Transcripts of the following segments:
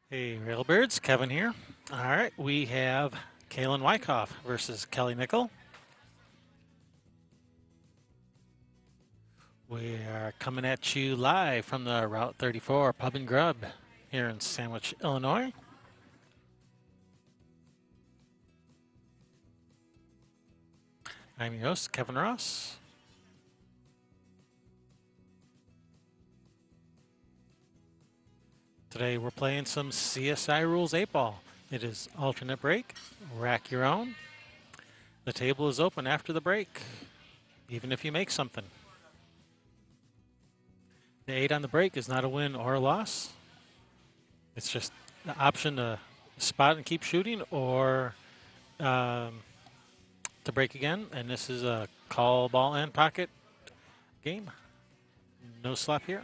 Hey, Railbirds, Kevin here. All right, we have Kaylin Wikoff versus Kelly Nickl. We are coming at you live from the Route 34 Pub and Grub here in Sandwich, Illinois. I'm your host, Kevin Ross. Today we're playing some CSI Rules 8 Ball. It is alternate break, rack your own. The table is open after the break, even if you make something. The 8 on the break is not a win or a loss. It's just the option to spot and keep shooting or um, to break again. And this is a call, ball, and pocket game. No slap here.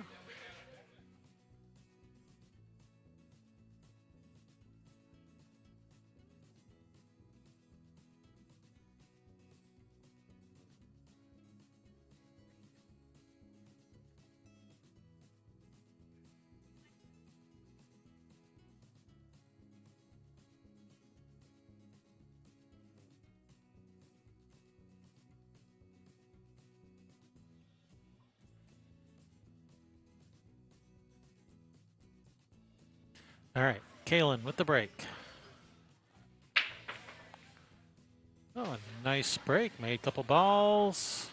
All right, Kaylin with the break. Oh, a nice break. Made a couple balls.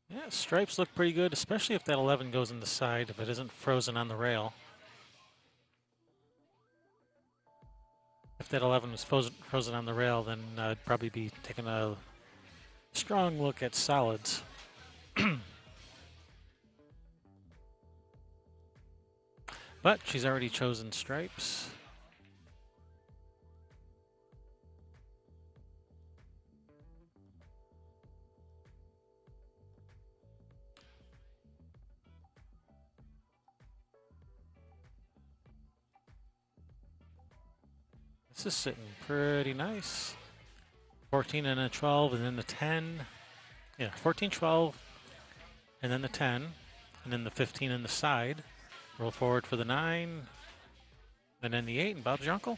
Yeah, stripes look pretty good, especially if that 11 goes in the side, if it isn't frozen on the rail. If that 11 was frozen on the rail, then I'd probably be taking a strong look at solids. But she's already chosen stripes. This is sitting pretty nice. 14 and a 12, and then the 10. Yeah, 14, 12, and then the 10, and then the 15 in the side. Roll forward for the 9, and then the 8, and Bob's your uncle.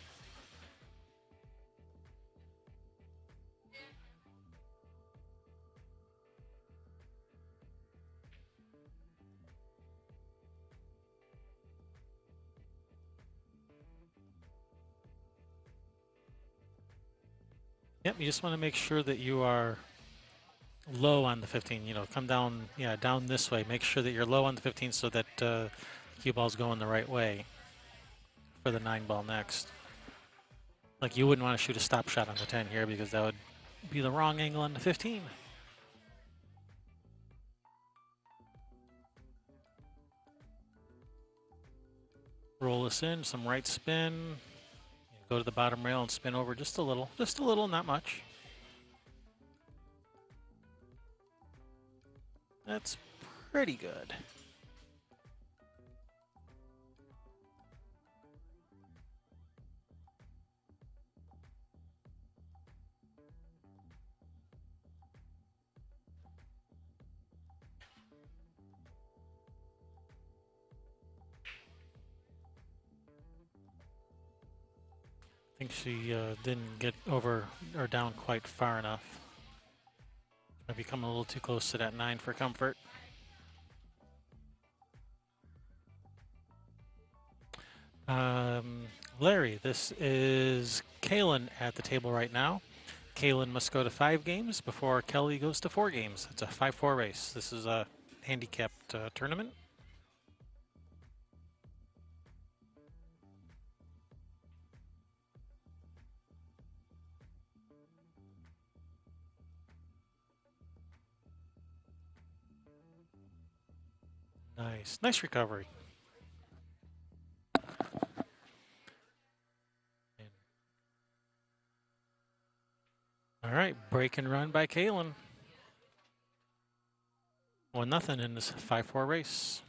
Yep, you just want to make sure that you are low on the 15. Come down, yeah, down this way. Make sure that you're low on the 15 so that cue ball's going the right way for the 9 ball next. Like you wouldn't want to shoot a stop shot on the 10 here because that would be the wrong angle on the 15. Roll this in, some right spin. Go to the bottom rail and spin over just a little, not much. That's pretty good. I think she didn't get over or down quite far enough. Maybe coming a little too close to that 9 for comfort. Larry, this is Kaylin at the table right now. Kaylin must go to 5 games before Kelly goes to 4 games. It's a 5-4 race. This is a handicapped tournament. Nice. Nice recovery. All right, break and run by Kaylin. 1-0 in this 5-4 race.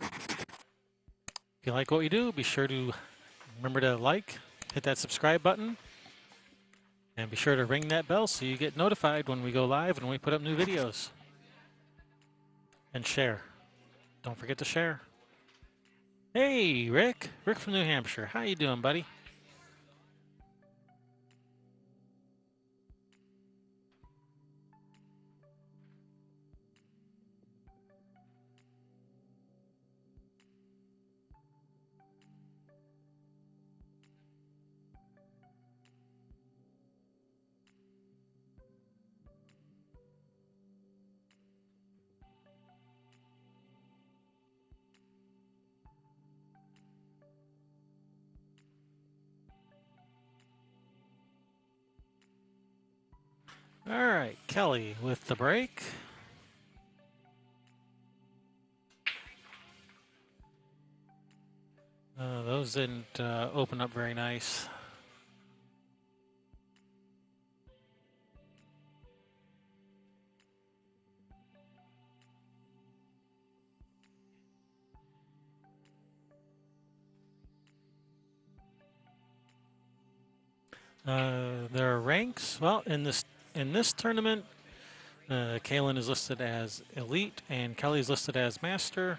If you like what we do, be sure to remember to like, hit that subscribe button, and be sure to ring that bell so you get notified when we go live and when we put up new videos. And share. Don't forget to share. Hey, Rick. Rick from New Hampshire. How you doing, buddy? All right, Kelly with the break. Those didn't open up very nice. There are ranks. Well, in this tournament, Kaylin is listed as elite and Kelly is listed as master.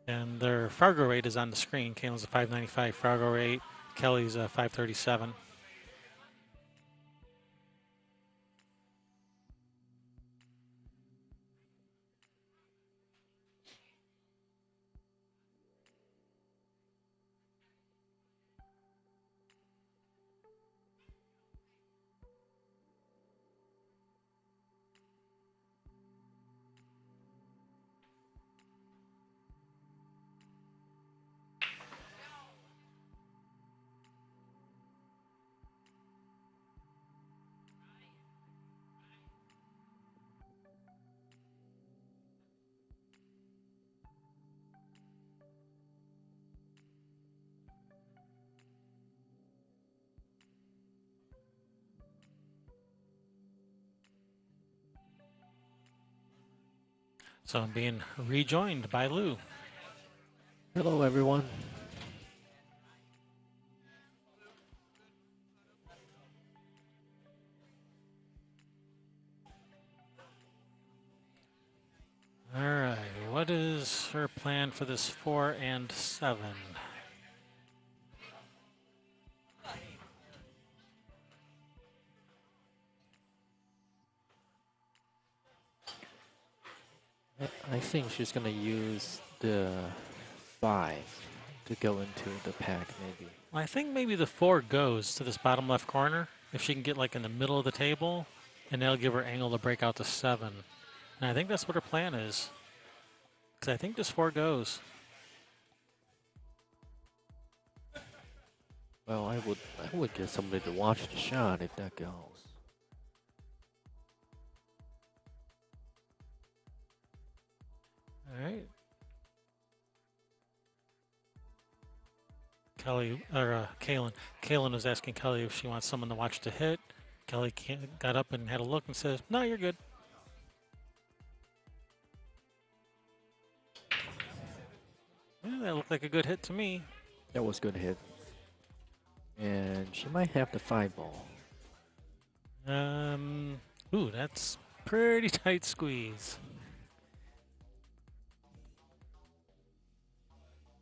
And their Fargo rate is on the screen. Kaylin's a 595 Fargo rate. Kelly's a 537. So I'm being rejoined by Lou. Hello, everyone. All right, what is her plan for this 4 and 7? I think she's gonna use the 5 to go into the pack, maybe. Well, I think maybe the 4 goes to this bottom left corner. If she can get like in the middle of the table, and that'll give her angle to break out to 7. And I think that's what her plan is. Because I think this 4 goes. Well, I would get somebody to watch the shot if that goes. All right. Kelly, or Kaylin. Kaylin was asking Kelly if she wants someone to watch the hit. Kelly got up and had a look and says, "No, you're good." Yeah, that looked like a good hit to me. That was a good hit. And she might have the 5 ball. Ooh, that's pretty tight squeeze.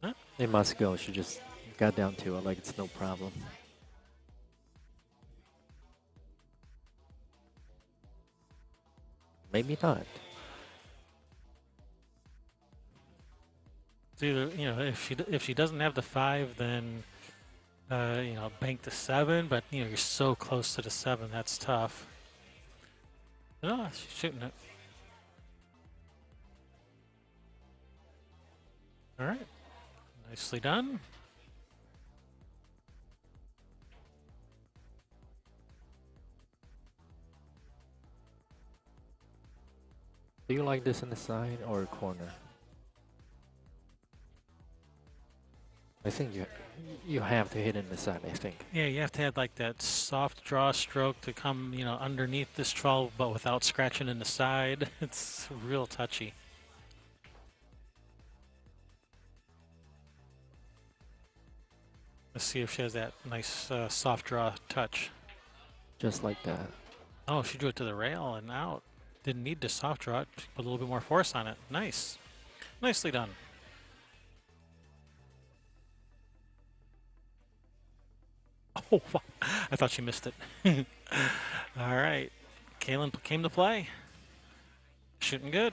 Huh? It must go. She just got down to it like it's no problem. Maybe not. It's either, if she doesn't have the 5, then bank the 7. But you're so close to the 7, that's tough. No, she's shooting it. All right, nicely done. Do you like this in the side or corner? I think you have to hit in the side, I think. Yeah, you have to have like that soft draw stroke to come, underneath this 12, but without scratching in the side. It's real touchy. Let's see if she has that nice soft draw touch. Just like that. Oh, she drew it to the rail and out. Didn't need to soft draw it. She put a little bit more force on it. Nice. Nicely done. Oh, wow. I thought she missed it. All right. Kaylin came to play. Shooting good.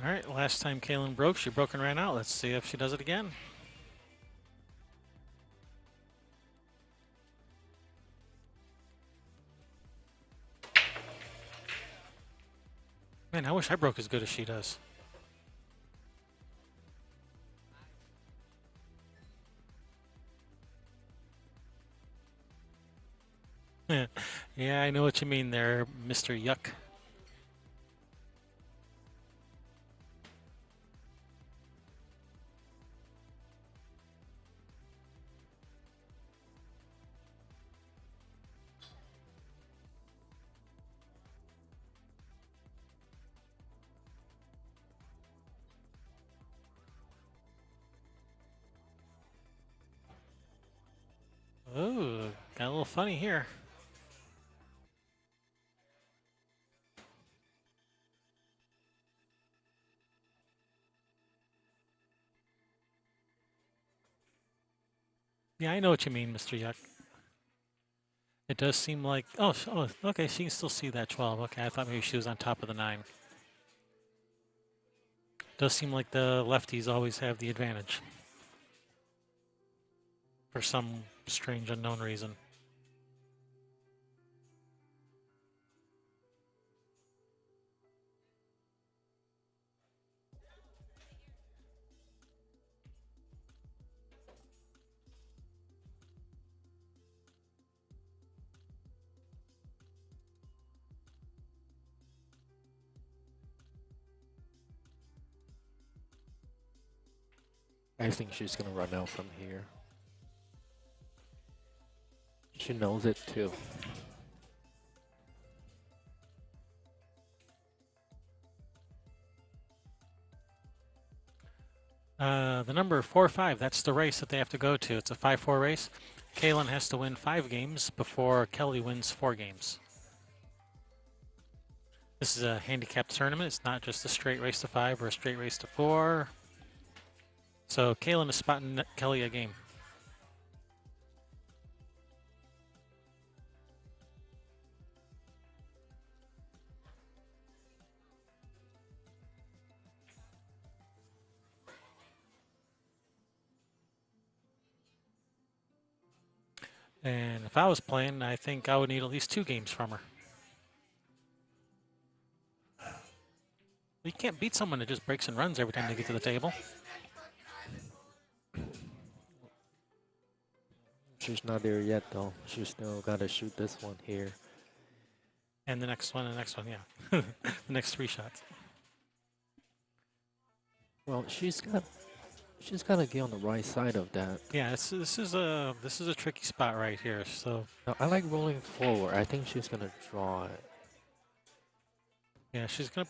All right. Last time Kaylin broke, she broke and ran out. Let's see if she does it again. Man, I wish I broke as good as she does. Yeah, I know what you mean there, Mr. Yuck. Oh, got a little funny here. Yeah, I know what you mean, Mr. Yuck. It does seem like, oh, okay, she can still see that 12. Okay, I thought maybe she was on top of the 9. Does seem like the lefties always have the advantage for some strange unknown reason. I think she's gonna run out from here. She knows it too. The number 4-5, that's the race that they have to go to. It's a 5-4 race. Kaylin has to win 5 games before Kelly wins 4 games. This is a handicapped tournament. It's not just a straight race to 5 or a straight race to 4. So Kaylin is spotting Kelly a game. And if I was playing, I think I would need at least 2 games from her. You can't beat someone that just breaks and runs every time they get to the table. She's not there yet though. She's still gotta shoot this one here. And the next one, yeah. The next 3 shots. Well, she's gotta get on the right side of that. Yeah, this is a tricky spot right here. So Now, I like rolling forward. I think she's gonna draw it. yeah, she's gonna.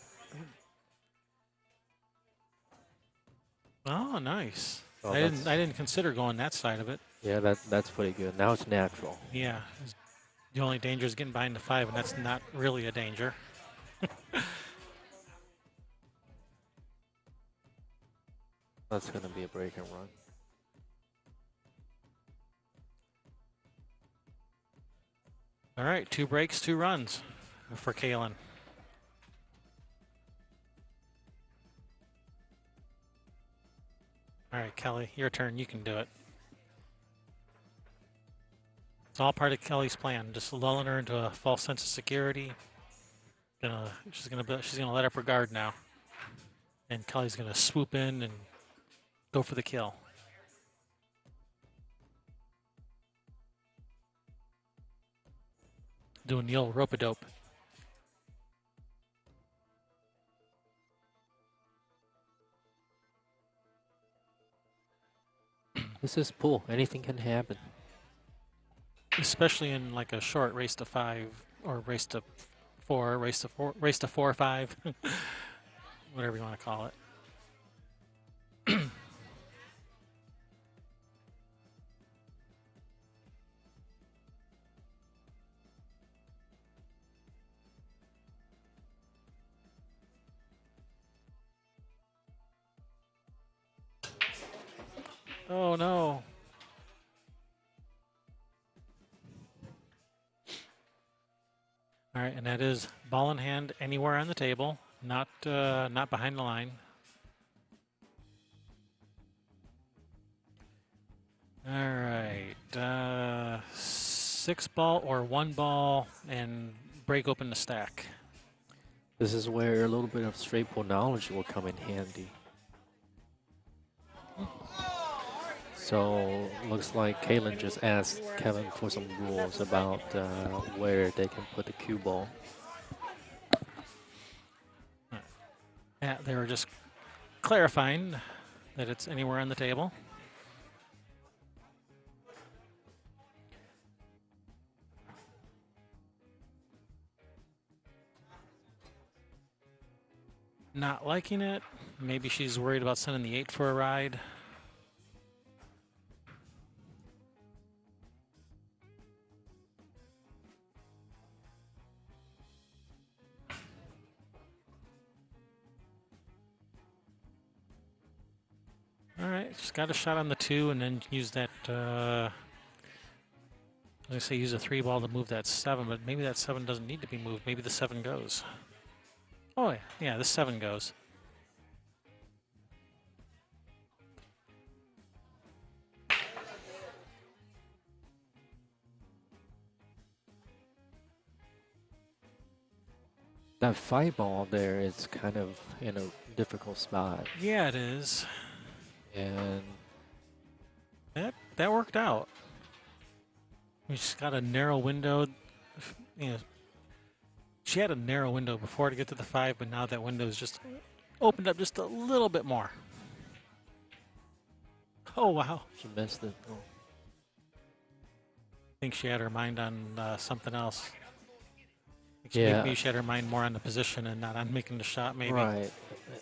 Oh, nice. Oh, I didn't consider going that side of it. Yeah, that's pretty good. Now it's natural. Yeah, the only danger is getting behind the 5, and that's not really a danger. That's gonna be a break and run. All right, 2 breaks, 2 runs for Kaylin. All right, Kelly, your turn. You can do it. It's all part of Kelly's plan, just lulling her into a false sense of security. She's gonna let up her guard now, and Kelly's gonna swoop in and go for the kill. Doing the old rope-a-dope. This is pool. Anything can happen. Especially in like a short race to 5 or race to 4, race to 4 or 5, whatever you want to call it. Oh no. All right, and that is ball in hand anywhere on the table, not behind the line. All right, 6 ball or 1 ball and break open the stack. This is where a little bit of straight pool knowledge will come in handy. So looks like Kaylin just asked Kevin for some rules about where they can put the cue ball. Yeah, they were just clarifying that it's anywhere on the table. Not liking it. Maybe she's worried about sending the 8 for a ride. All right, just got a shot on the 2 and then use that, I was going to say use a 3 ball to move that 7, but maybe that 7 doesn't need to be moved. Maybe the 7 goes. Oh, yeah, the 7 goes. That 5 ball there is kind of in a difficult spot. Yeah, it is. And that worked out. We just got a narrow window. You know, she had a narrow window before to get to the 5, but now that window is just opened up just a little bit more. Oh, wow. she missed it. Oh. I think she had her mind on something else. Yeah. Maybe she had her mind more on the position and not on making the shot, maybe. Right.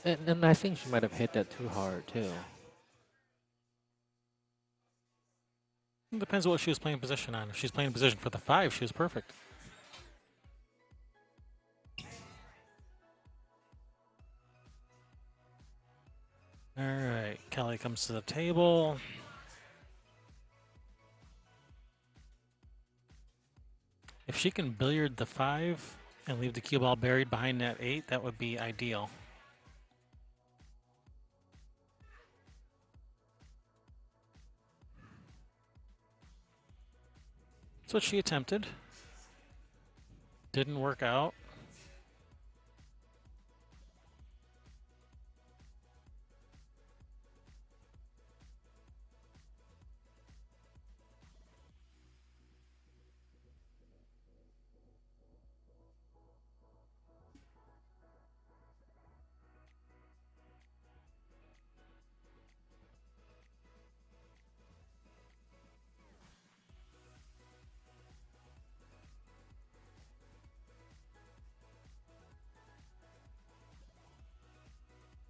And I think she might have hit that too hard, too. It depends on what she was playing position on. If she's playing position for the 5, she was perfect. All right, Kelly comes to the table. If she can billiard the 5 and leave the cue ball buried behind that 8, that would be ideal. That's what she attempted. Didn't work out.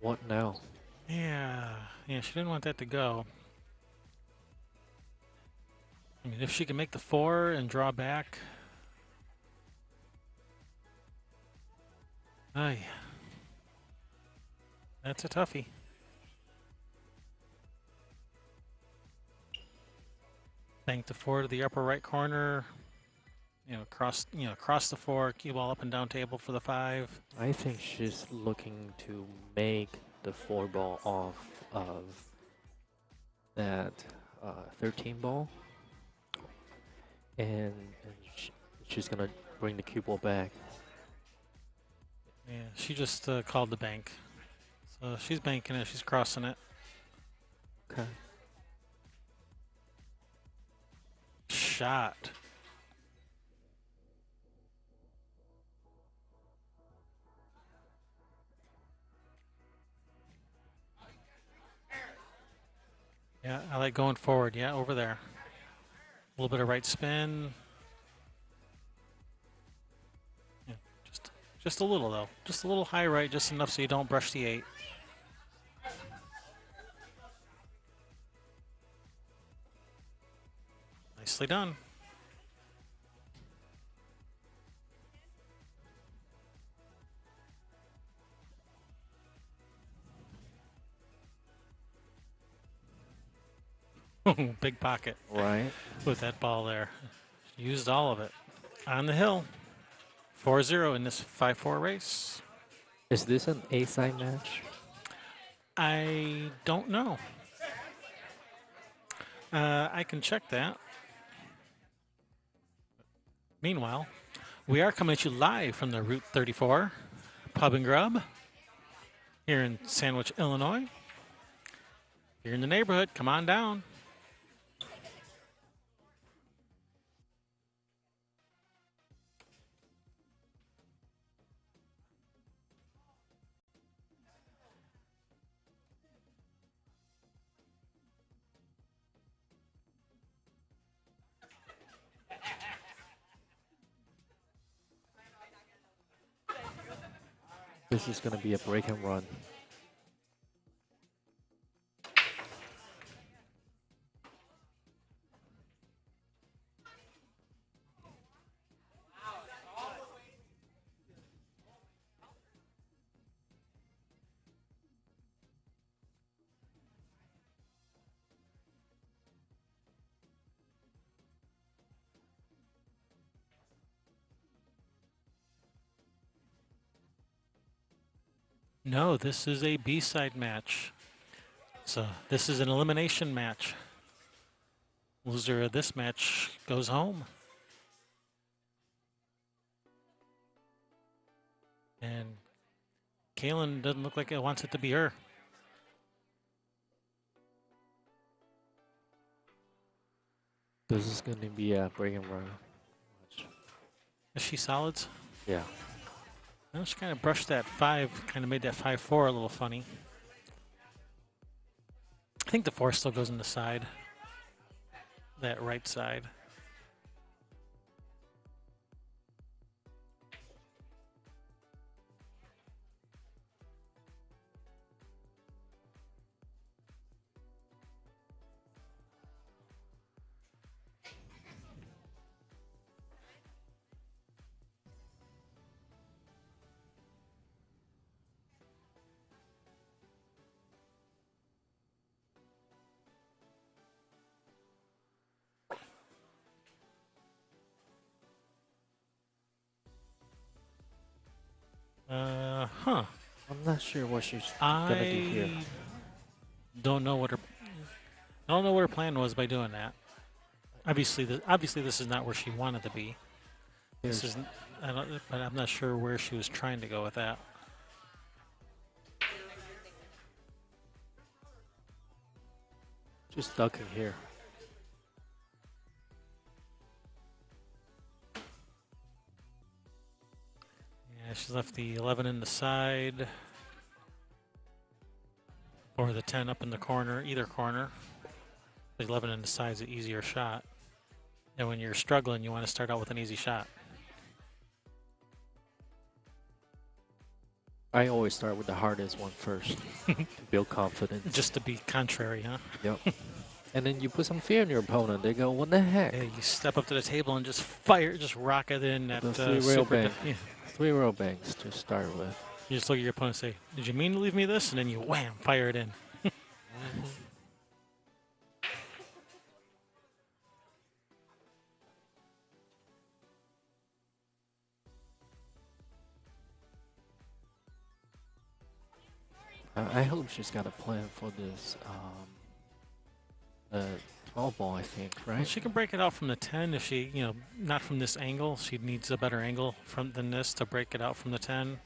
What now? Yeah, she didn't want that to go. I mean, if she can make the 4 and draw back. Aye. That's a toughie. Bank the 4 to the upper right corner. across the 4, cue ball up and down table for the 5. I think she's looking to make the 4 ball off of that 13 ball, and she's gonna bring the cue ball back. Yeah, she just called the bank. So she's banking it, she's crossing it. Okay. Shot. Yeah, I like going forward. Yeah, over there. A little bit of right spin. Yeah, just a little though. Just a little high right, just enough so you don't brush the 8. Nicely done. Big pocket Right. with that ball there. Used all of it. On the hill. 4-0 in this 5-4 race. Is this an A-side match? I don't know. I can check that. Meanwhile, we are coming at you live from the Route 34 Pub and Grub here in Sandwich, Illinois. If you're in the neighborhood, come on down. This is gonna be a break and run. No, this is a B-side match. So this is an elimination match. Loser of this match goes home. And Kaylin doesn't look like it wants it to be her. This is gonna be a break and run. Is she solids? Yeah. No, she kind of brushed that 5, kind of made that 5-4 a little funny. I think the 4 still goes in the side. That right side. Huh. I'm not sure what she's gonna do here. I don't know what her plan was by doing that. Obviously, this is not where she wanted to be. This Here's- isn't. But I'm not sure where she was trying to go with that. Just ducking here. Yeah, she's left the 11 in the side. Or the 10 up in the corner, either corner. The 11 in the side is an easier shot. And when you're struggling, you want to start out with an easy shot. I always start with the hardest one first to build confidence. Just to be contrary, huh? Yep. And then you put some fear in your opponent. They go, "What the heck?" Yeah, you step up to the table and just fire, just rock it in at The 3-rail super. bank. 3-row banks to start with. You just look at your opponent and say, "Did you mean to leave me this?" And then you wham, fire it in. I hope she's got a plan for this 12 ball, I think, Well, right? she can break it out from the 10 if she, not from this angle. She needs a better angle than this to break it out from the 10.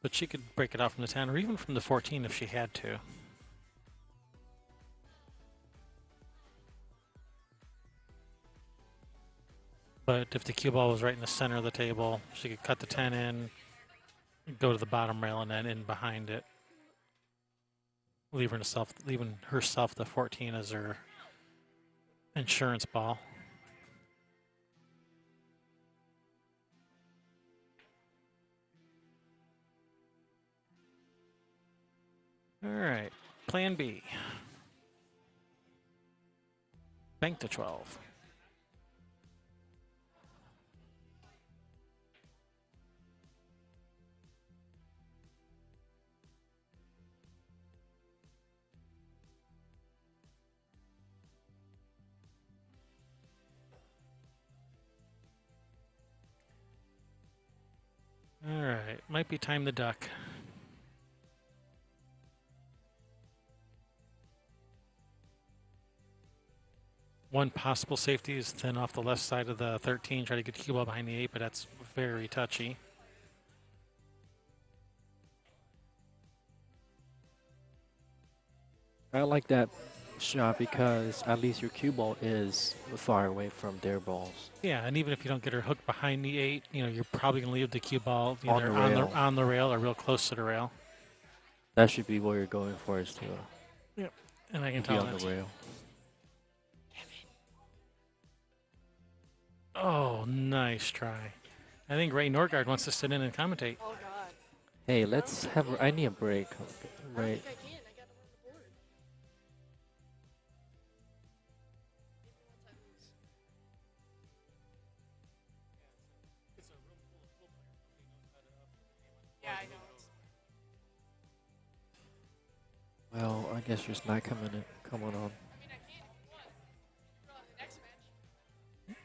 But she could break it out from the 10 or even from the 14 if she had to. But if the cue ball was right in the center of the table, she could cut the 10 in, go to the bottom rail, and then in behind it. Leaving herself the 14 as her insurance ball. All right, plan B. Bank to 12. All right, might be time to duck. One possible safety is thin off the left side of the 13. Try to get cue ball behind the 8, but that's very touchy. I like that shot because at least your cue ball is far away from their balls. Yeah, and even if you don't get her hooked behind the 8, you're probably going to leave the cue ball On either the rail. on the rail or real close to the rail. That should be what you're going for, is Yep, and I can to be tell on the that. rail. Oh, nice try. I think Ray Norgard wants to sit in and commentate. Oh God. Hey, let's have. I need a break. I Right. don't think I can. I gotta run the board. Maybe once I lose. Yeah, I know. Well, I guess she's not coming on. I mean, I can. What? The next match.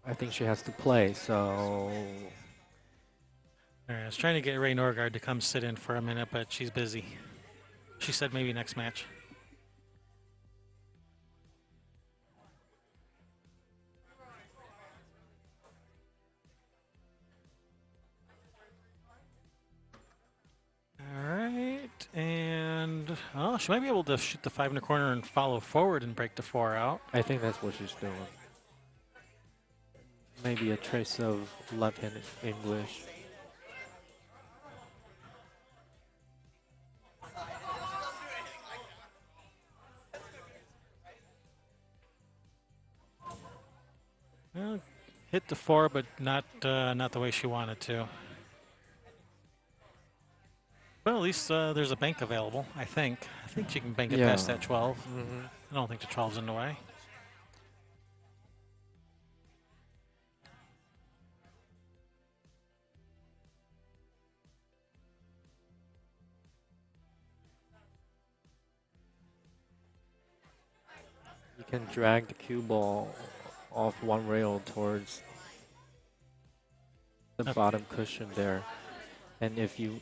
I think she has to play, so All right, I was trying to get Ray Norgard to come sit in for a minute, but she's busy. She said maybe next match. All right, and she might be able to shoot the 5 in the corner and follow forward and break the 4 out. I think that's what she's doing. Maybe a trace of left-handed English. Well, hit the 4, but not the way she wanted to. Well, at least there's a bank available, I think. I think she can bank it past that 12. Mm-hmm. I don't think the 12's in the way. You can drag the cue ball off one rail towards the bottom cushion there, and if you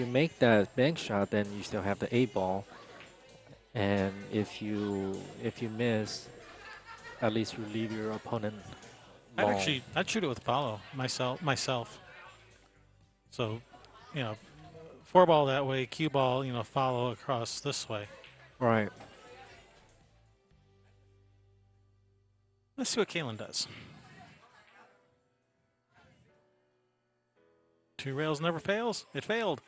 make that bank shot, then you still have the 8 ball, and if you miss, at least you leave your opponent ball. I'd shoot it with follow myself. So, 4 ball that way, cue ball, follow across this way. Right. Let's see what Kaylin does. 2 rails never fails. It failed.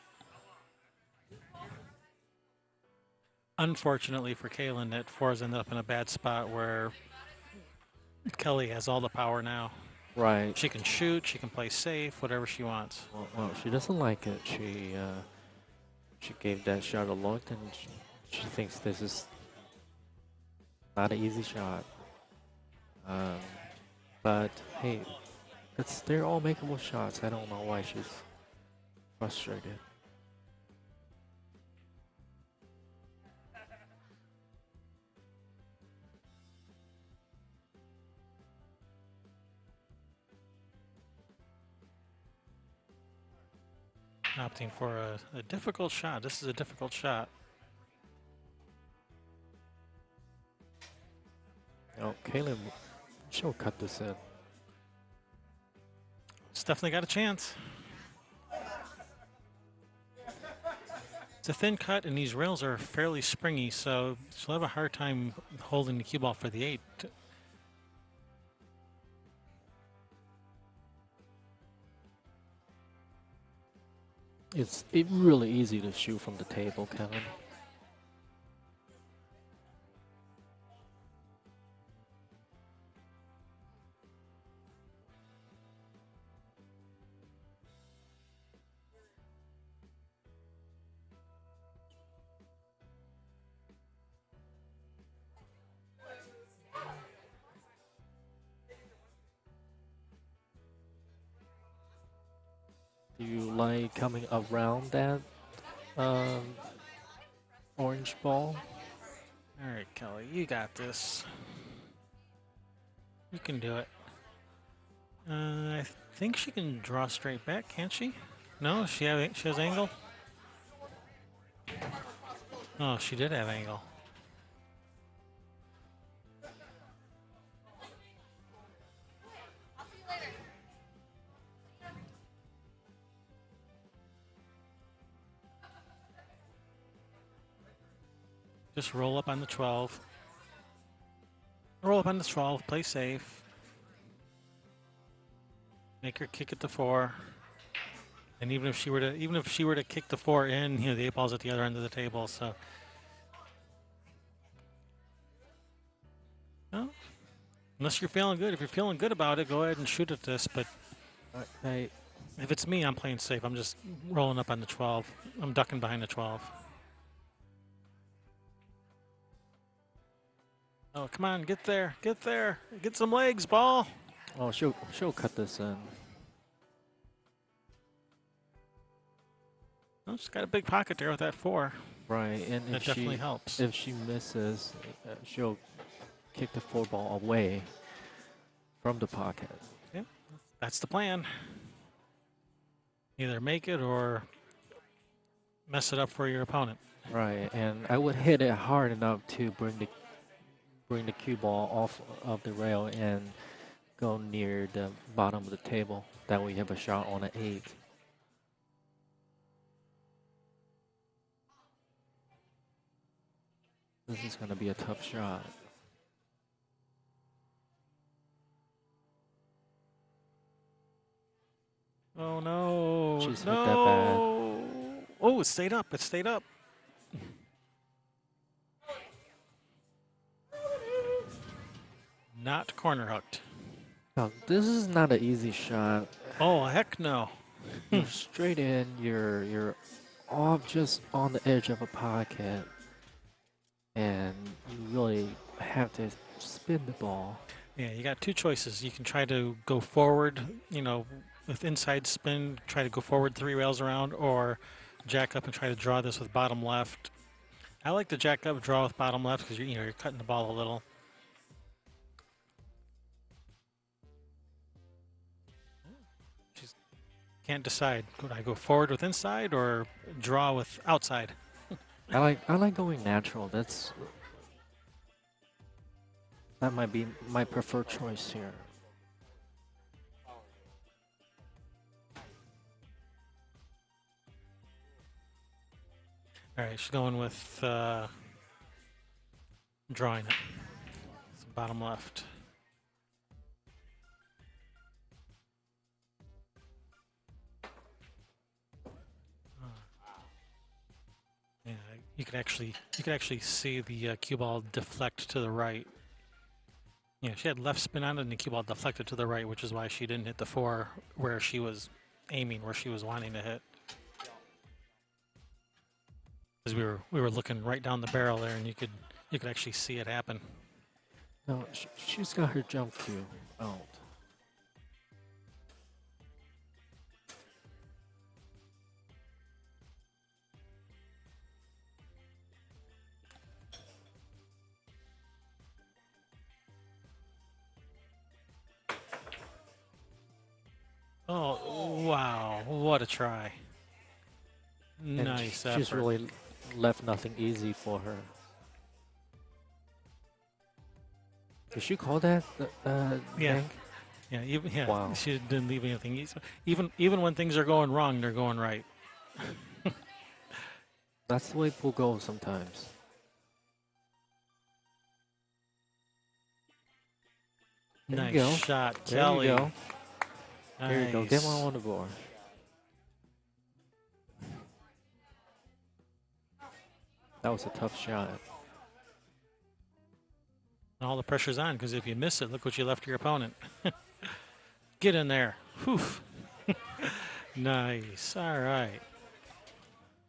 Unfortunately for Kaylin, that 4's ended up in a bad spot where Kelly has all the power now. Right. She can shoot, she can play safe, whatever she wants. Well, she doesn't like it. She gave that shot a look, and she thinks this is not an easy shot. But hey, they're all makeable shots. I don't know why she's frustrated. opting for a difficult shot. This is a difficult shot. Oh, Kaylin, she'll cut this in. It's definitely got a chance. It's a thin cut, and these rails are fairly springy, so she'll have a hard time holding the cue ball for the 8. It's really easy to shoot from the table, Kevin. Do you like coming around that um, orange ball? All right, Kelly, you got this. You can do it. I think she can draw straight back, can't she? No, she has angle. Oh, she did have angle. Just roll up on the 12. Roll up on the 12. Play safe. Make her kick at the 4. And even if she were to kick the 4 in, the 8 ball's at the other end of the table. So, no, unless you're feeling good. If you're feeling good about it, go ahead and shoot at this. But if it's me, I'm playing safe. I'm just rolling up on the 12. I'm ducking behind the 12. Oh, come on, get there, get some legs, ball. Oh, she'll cut this in. Oh, she's got a big pocket there with that 4. Right, and That definitely helps. If she misses, she'll kick the 4 ball away from the pocket. Yeah, that's the plan. Either make it or mess it up for your opponent. Right, and I would hit it hard enough to bring the cue ball off of the rail and go near the bottom of the table. That way you have a shot on an 8. This is going to be a tough shot. Oh no! She's hit no! that bad. Oh, it stayed up. It stayed up. Not corner hooked. Now, this is not an easy shot. Oh heck no! You're straight in. You're off just on the edge of a pocket, and you really have to spin the ball. Yeah, you got 2 choices. You can try to go forward, with inside spin, try to go forward 3 rails around, or jack up and try to draw this with bottom left. I like to jack up, draw with bottom left because you're cutting the ball a little. She's can't decide. Could I go forward with inside or draw with outside? I like going natural. That might be my preferred choice here. All right, she's going with drawing it. It's bottom left. Yeah, you could actually see the cue ball deflect to the right. Yeah, she had left spin on it, and the cue ball deflected to the right, which is why she didn't hit the 4 where she was aiming, where she was wanting to hit. Because we were looking right down the barrel there, and you could actually see it happen. No, she's got her jump cue out. Oh wow, what a try! And Nice she's effort. really left nothing easy for her. Did she call that Yeah, bank? yeah. Wow. She didn't leave anything easy. Even when things are going wrong, they're going right. That's the way pool goes sometimes. There you Nice go. shot, There you Kelly. go. There you go. Get one Nice. on the board. That was a tough shot. All the pressure's on because if you miss it, look what you left your opponent. Get in there. Whew. Nice. All right.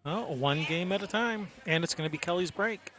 Well, one game at a time, and it's going to be Kelly's break.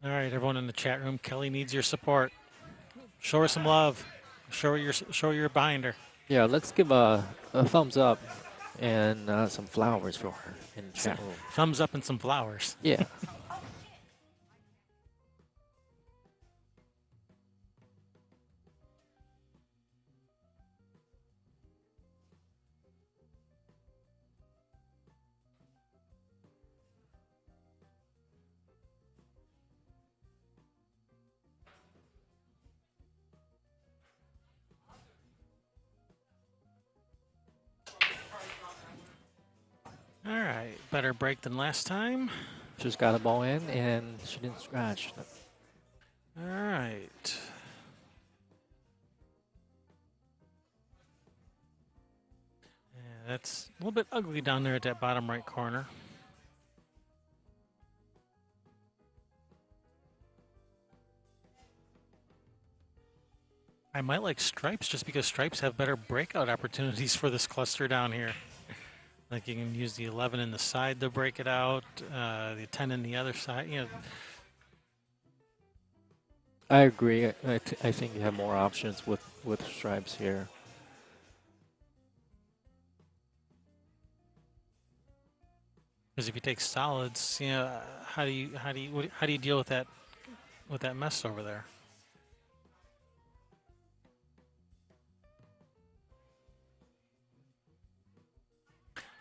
All right, everyone in the chat room, Kelly needs your support. Show her some love. Show her you're behind her. Yeah, let's give a thumbs up and some flowers for her in the chat room. Thumbs up and some flowers. Yeah. All right, better break than last time. Just got a ball in and she didn't scratch. All right. Yeah, that's a little bit ugly down there at that bottom right corner. I might like stripes just because stripes have better breakout opportunities for this cluster down here. Like you can use the 11 in the side to break it out, the 10 in the other side. You know, I agree. I think you have more options with stripes here. because if you take solids, you know, how do you deal with that mess over there?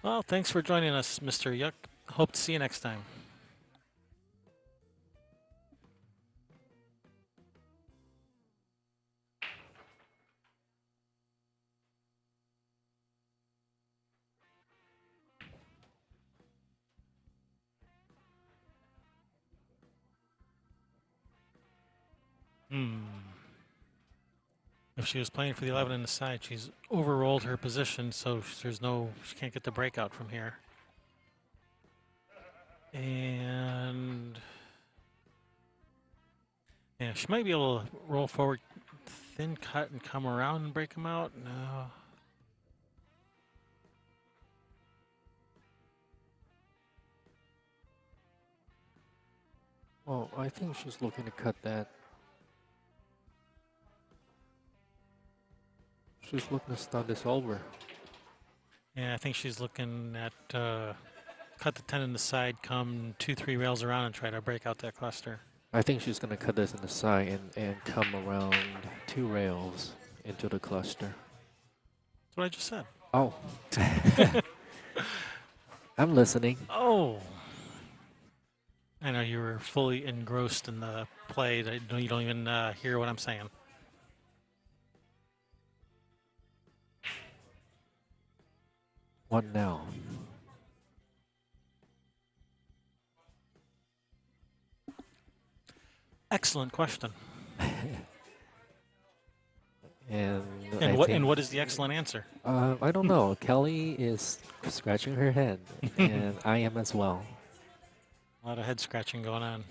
Well, thanks for joining us, Mr. Yuck. Hope to see you next time. If she was playing for the 11 in the side, she's overrolled her position, so she can't get the breakout from here. And yeah, she might be able to roll forward, thin cut, and come around and break them out. No. Well, I think she's looking to cut that. She's looking to start this over. Yeah, I think she's looking at cut the 10 in the side, come 2-3 rails around, and try to break out that cluster. I think she's going to cut this in the side and come around 2 rails into the cluster. That's what I just said. Oh. I'm listening. Oh. I know you were fully engrossed in the play. That you don't even hear what I'm saying. What now? Excellent question. And And what is the excellent answer? I don't know. Kelly is scratching her head, and I am as well. A lot of head scratching going on.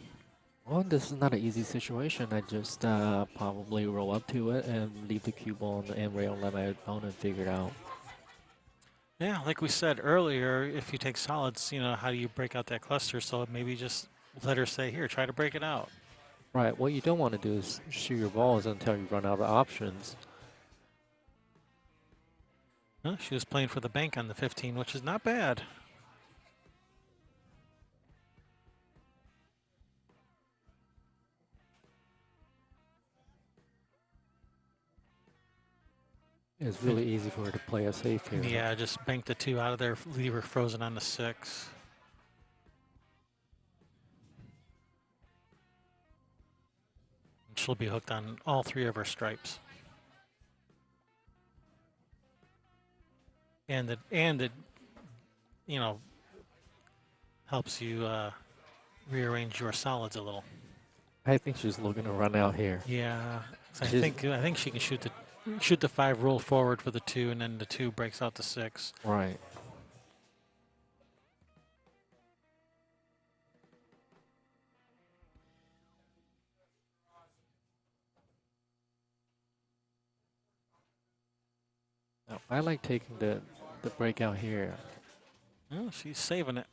Well, this is not an easy situation. I just probably roll up to it and leave the cue ball on the end rail and let my opponent figure it out. Yeah, like we said earlier, if you take solids, how do you break out that cluster? So maybe just let her say, here, try to break it out. Right, what you don't want to do is shoot your balls until you run out of options. Huh, she was playing for the bank on the 15, which is not bad. It's And really easy for her to play it safe here. yeah, just bank the 2 out of there, leave her frozen on the 6. And she'll be hooked on all 3 of her stripes. And it you know, helps you rearrange your solids a little. I think she's looking to run out here. Yeah, so She's I think she can shoot the 5, roll forward for the 2, and then the 2 breaks out the 6. right. Now, I like taking the breakout here. Oh, she's saving it.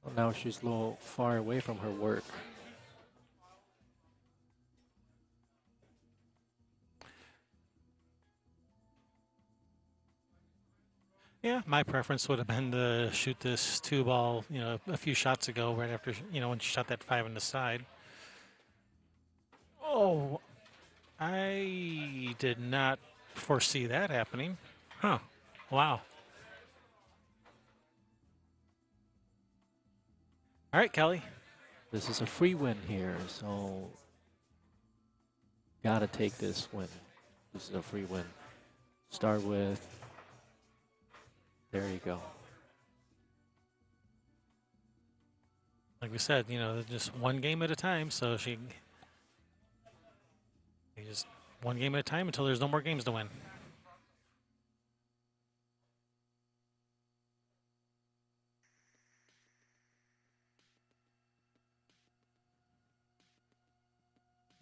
Well, now she's a little far away from her work. Yeah, my preference would have been to shoot this 2 ball, a few shots ago, right after, when she shot that 5 in the side. Oh, I did not foresee that happening. Huh. Wow. All right, Kelly. This is a free win here, so gotta take this win. This is a free win. Start with, there you go. Like we said, just one game at a time. So you just one game at a time until there's no more games to win.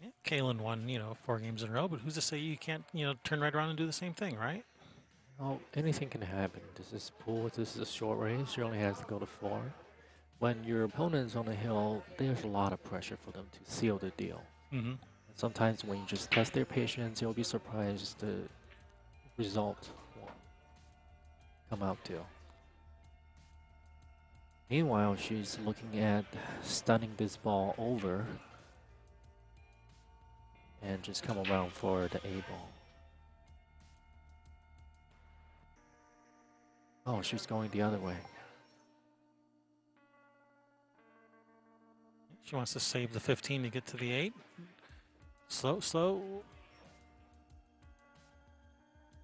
Yeah, Kaylin won, 4 games in a row, but who's to say you can't, turn right around and do the same thing, right? Oh, anything can happen. This is pool. This is a short race. She only has to go to 4. When your opponent's on the hill, there's a lot of pressure for them to seal the deal. Mm-hmm. Sometimes when you just test their patience, you'll be surprised the result will come out to. Meanwhile, she's looking at stunning this ball over and just come around for the A ball. Oh, she's going the other way. She wants to save the 15 to get to the 8. Slow, slow.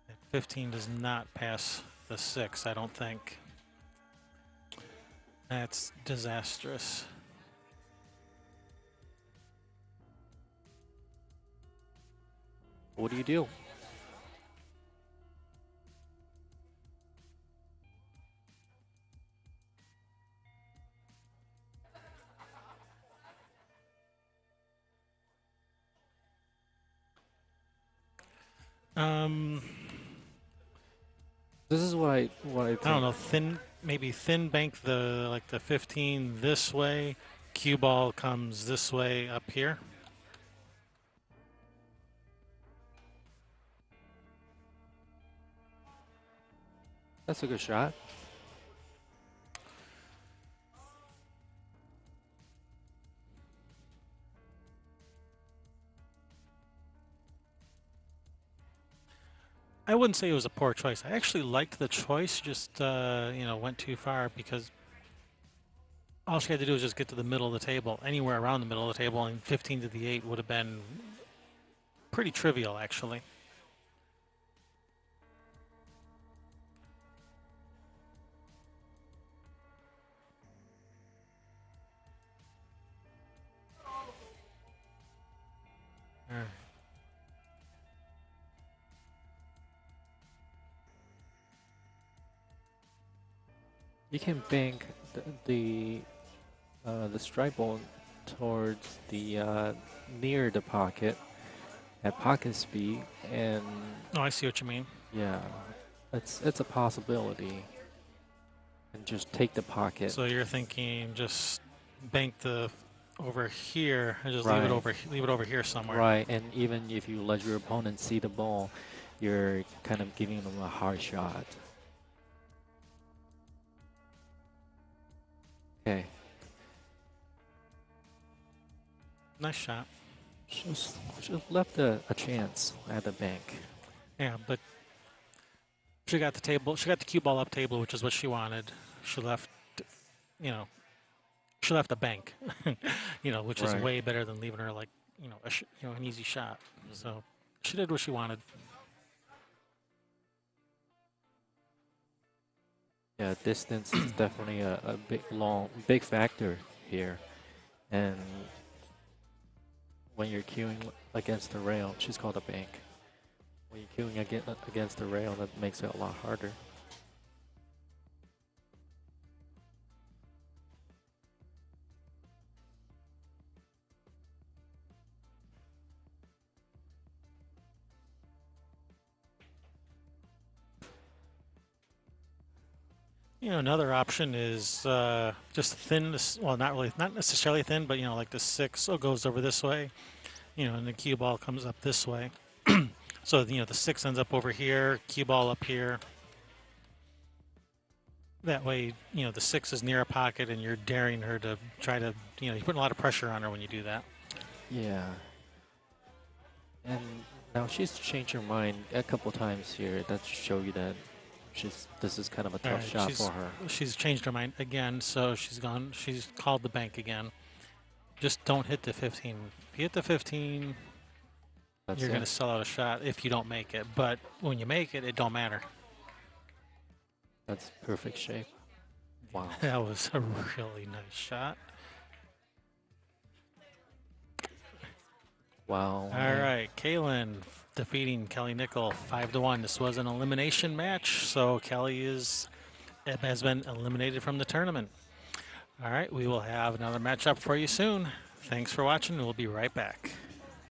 That 15 does not pass the 6, I don't think. That's disastrous. What do you do? Um, This is what I I think. don't know. Maybe thin bank the 15 this way. Cue ball comes this way up here. That's a good shot. I wouldn't say it was a poor choice. I actually liked the choice. Just went too far because all she had to do was just get to the middle of the table, anywhere around the middle of the table, and 15 to the 8 would have been pretty trivial, actually. All right. You can bank the strike ball towards the near the pocket at pocket speed, and Oh, I see what you mean. yeah, it's a possibility. And just take the pocket. So you're thinking just bank the over here and just Right. leave it over here somewhere. Right, and even if you let your opponent see the ball, you're kind of giving them a hard shot. Okay, Nice shot. just left a chance at the bank. Yeah, but she got the table. She got the cue ball up table, which is what she wanted. She left, you know, she left a bank, which is Right. way better than leaving her like, an easy shot. So she did what she wanted. Yeah, distance is definitely a big factor here. And when you're queuing against the rail, she's called a bank. When you're queuing against the rail, that makes it a lot harder. Another option is just thin. Well, not necessarily thin, but like the 6 goes over this way, and the cue ball comes up this way. So the 6 ends up over here, cue ball up here. That way, the 6 is near a pocket, and you're daring her to try to, you're putting a lot of pressure on her when you do that. Yeah. And now she's changed her mind a couple times here. That show you that this is kind of a tough Right, shot for her. She's changed her mind again, so she's called the bank again. Just don't hit the 15. If you hit the 15, That's you're it. going to sell out a shot if you don't make it. But when you make it, it don't matter. That's perfect shape. Wow. That was a really nice shot. Wow. All right, Kaylin defeating Kelly Nickl 5-1. This was an elimination match, so Kelly has been eliminated from the tournament. All right, we will have another matchup for you soon. Thanks for watching. We'll be right back.